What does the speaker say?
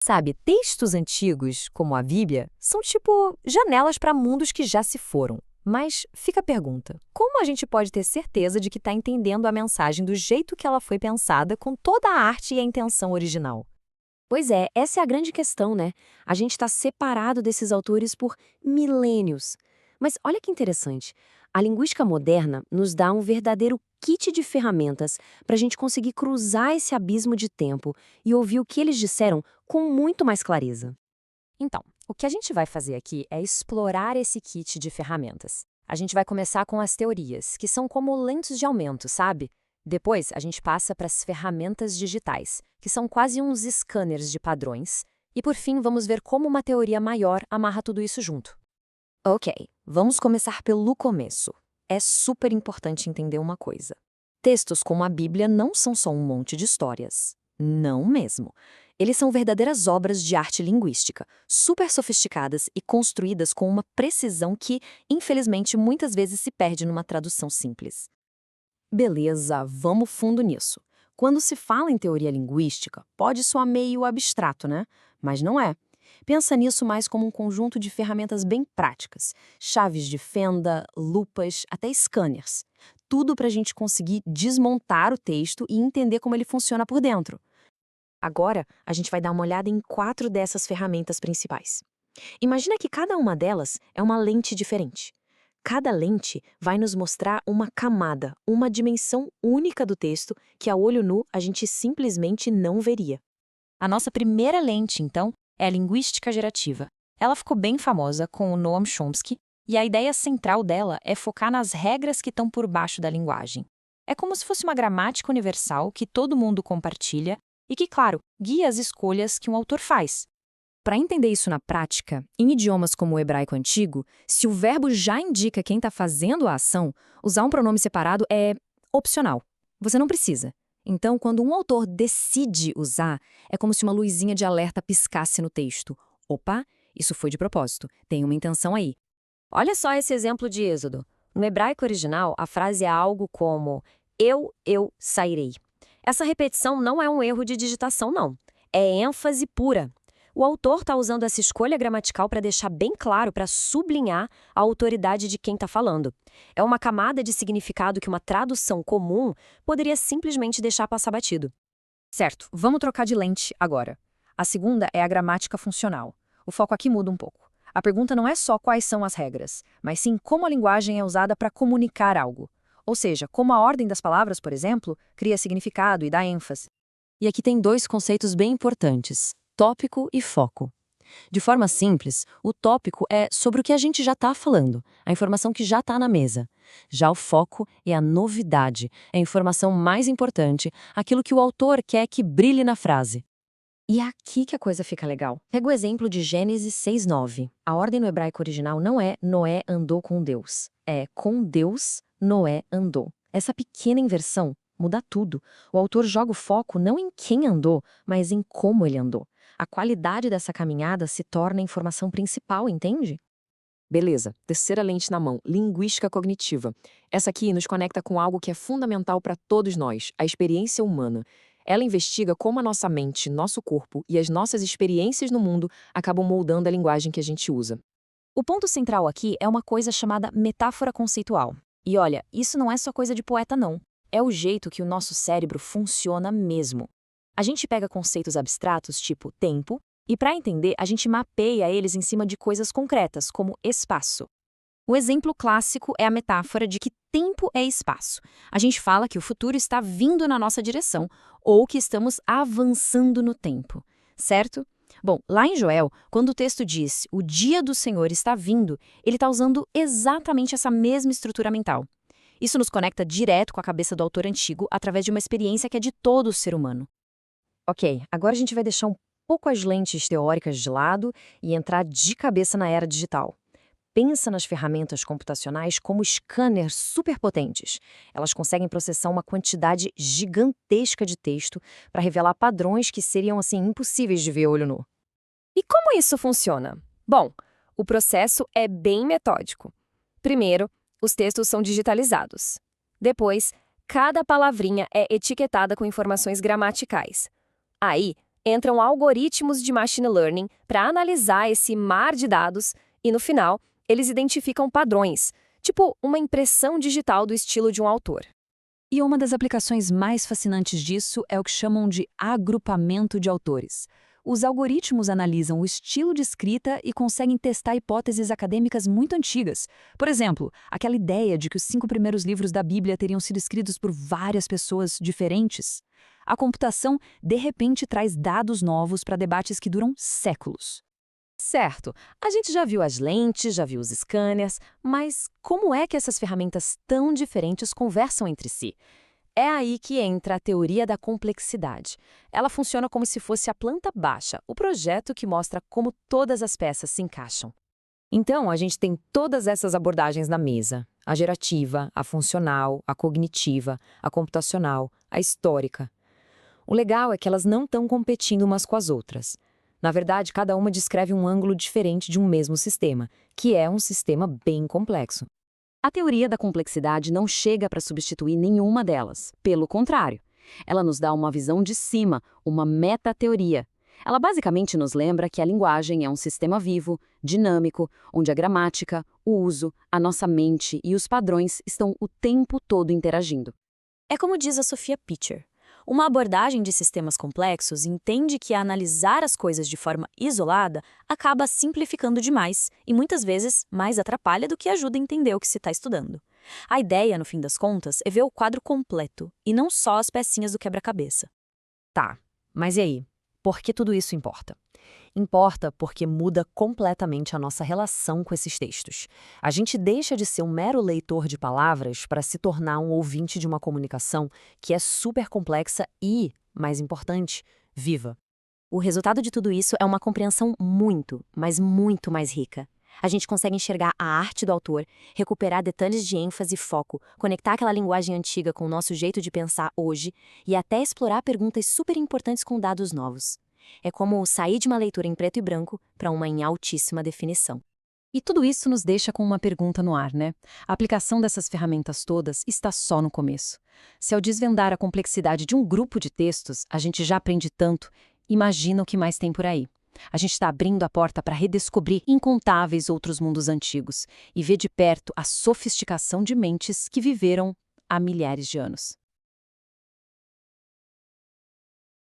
Sabe, textos antigos, como a Bíblia, são tipo janelas para mundos que já se foram. Mas fica a pergunta: como a gente pode ter certeza de que está entendendo a mensagem do jeito que ela foi pensada, com toda a arte e a intenção original? Pois é, essa é a grande questão, né? A gente está separado desses autores por milênios. Mas olha que interessante. A linguística moderna nos dá um verdadeiro kit de ferramentas para a gente conseguir cruzar esse abismo de tempo e ouvir o que eles disseram com muito mais clareza. Então, o que a gente vai fazer aqui é explorar esse kit de ferramentas. A gente vai começar com as teorias, que são como lentes de aumento, sabe? Depois, a gente passa para as ferramentas digitais, que são quase uns scanners de padrões. E por fim, vamos ver como uma teoria maior amarra tudo isso junto. Ok, vamos começar pelo começo. É super importante entender uma coisa. Textos como a Bíblia não são só um monte de histórias. Não mesmo. Eles são verdadeiras obras de arte linguística, super sofisticadas e construídas com uma precisão que, infelizmente, muitas vezes se perde numa tradução simples. Beleza, vamos fundo nisso. Quando se fala em teoria linguística, pode soar meio abstrato, né? Mas não é. Pensa nisso mais como um conjunto de ferramentas bem práticas, chaves de fenda, lupas, até scanners. Tudo para a gente conseguir desmontar o texto e entender como ele funciona por dentro. Agora, a gente vai dar uma olhada em 4 dessas ferramentas principais. Imagina que cada uma delas é uma lente diferente. Cada lente vai nos mostrar uma camada, uma dimensão única do texto que a olho nu a gente simplesmente não veria. A nossa primeira lente, então, é a linguística gerativa. Ela ficou bem famosa com o Noam Chomsky, e a ideia central dela é focar nas regras que estão por baixo da linguagem. É como se fosse uma gramática universal que todo mundo compartilha e que, claro, guia as escolhas que um autor faz. Para entender isso na prática, em idiomas como o hebraico antigo, se o verbo já indica quem está fazendo a ação, usar um pronome separado é opcional. Você não precisa. Então, quando um autor decide usar, é como se uma luzinha de alerta piscasse no texto. Opa, isso foi de propósito, tem uma intenção aí. Olha só esse exemplo de Êxodo. No hebraico original, a frase é algo como eu sairei. Essa repetição não é um erro de digitação, não. É ênfase pura. O autor está usando essa escolha gramatical para deixar bem claro, para sublinhar a autoridade de quem está falando. É uma camada de significado que uma tradução comum poderia simplesmente deixar passar batido. Certo, vamos trocar de lente agora. A segunda é a gramática funcional. O foco aqui muda um pouco. A pergunta não é só quais são as regras, mas sim como a linguagem é usada para comunicar algo. Ou seja, como a ordem das palavras, por exemplo, cria significado e dá ênfase. E aqui tem 2 conceitos bem importantes: tópico e foco. De forma simples, o tópico é sobre o que a gente já está falando, a informação que já está na mesa. Já o foco é a novidade, é a informação mais importante, aquilo que o autor quer que brilhe na frase. E é aqui que a coisa fica legal. Pega o exemplo de Gênesis 6:9. A ordem no hebraico original não é Noé andou com Deus, é com Deus, Noé andou. Essa pequena inversão muda tudo. O autor joga o foco não em quem andou, mas em como ele andou. A qualidade dessa caminhada se torna a informação principal, entende? Beleza, terceira lente na mão, linguística cognitiva. Essa aqui nos conecta com algo que é fundamental para todos nós, a experiência humana. Ela investiga como a nossa mente, nosso corpo e as nossas experiências no mundo acabam moldando a linguagem que a gente usa. O ponto central aqui é uma coisa chamada metáfora conceitual. E olha, isso não é só coisa de poeta, não. É o jeito que o nosso cérebro funciona mesmo. A gente pega conceitos abstratos, tipo tempo, e para entender, a gente mapeia eles em cima de coisas concretas, como espaço. O exemplo clássico é a metáfora de que tempo é espaço. A gente fala que o futuro está vindo na nossa direção, ou que estamos avançando no tempo, certo? Bom, lá em Joel, quando o texto diz "o dia do Senhor está vindo", ele está usando exatamente essa mesma estrutura mental. Isso nos conecta direto com a cabeça do autor antigo através de uma experiência que é de todo o ser humano. Ok, agora a gente vai deixar um pouco as lentes teóricas de lado e entrar de cabeça na era digital. Pensa nas ferramentas computacionais como scanners superpotentes. Elas conseguem processar uma quantidade gigantesca de texto para revelar padrões que seriam assim impossíveis de ver a olho nu. E como isso funciona? Bom, o processo é bem metódico. Primeiro, os textos são digitalizados. Depois, cada palavrinha é etiquetada com informações gramaticais. Aí, Entram algoritmos de machine learning para analisar esse mar de dados e, no final, eles identificam padrões, tipo uma impressão digital do estilo de um autor. E uma das aplicações mais fascinantes disso é o que chamam de agrupamento de autores. Os algoritmos analisam o estilo de escrita e conseguem testar hipóteses acadêmicas muito antigas. Por exemplo, aquela ideia de que os 5 primeiros livros da Bíblia teriam sido escritos por várias pessoas diferentes. A computação, de repente, traz dados novos para debates que duram séculos. Certo, a gente já viu as lentes, já viu os scanners, mas como é que essas ferramentas tão diferentes conversam entre si? É aí que entra a teoria da complexidade. Ela funciona como se fosse a planta baixa, o projeto que mostra como todas as peças se encaixam. Então, a gente tem todas essas abordagens na mesa: a gerativa, a funcional, a cognitiva, a computacional, a histórica. O legal é que elas não estão competindo umas com as outras. Na verdade, cada uma descreve um ângulo diferente de um mesmo sistema, que é um sistema bem complexo. A teoria da complexidade não chega para substituir nenhuma delas. Pelo contrário, ela nos dá uma visão de cima, uma metateoria. Ela basicamente nos lembra que a linguagem é um sistema vivo, dinâmico, onde a gramática, o uso, a nossa mente e os padrões estão o tempo todo interagindo. É como diz a Sophia Pitcher. Uma abordagem de sistemas complexos entende que analisar as coisas de forma isolada acaba simplificando demais e muitas vezes mais atrapalha do que ajuda a entender o que se está estudando. A ideia, no fim das contas, é ver o quadro completo e não só as pecinhas do quebra-cabeça. Tá, mas e aí? Por que tudo isso importa? Importa porque muda completamente a nossa relação com esses textos. A gente deixa de ser um mero leitor de palavras para se tornar um ouvinte de uma comunicação que é super complexa e, mais importante, viva. O resultado de tudo isso é uma compreensão muito, mas muito mais rica. A gente consegue enxergar a arte do autor, recuperar detalhes de ênfase e foco, conectar aquela linguagem antiga com o nosso jeito de pensar hoje e até explorar perguntas super importantes com dados novos. É como sair de uma leitura em preto e branco para uma em altíssima definição. E tudo isso nos deixa com uma pergunta no ar, né? A aplicação dessas ferramentas todas está só no começo. Se ao desvendar a complexidade de um grupo de textos, a gente já aprende tanto, imagina o que mais tem por aí. A gente está abrindo a porta para redescobrir incontáveis outros mundos antigos e ver de perto a sofisticação de mentes que viveram há milhares de anos.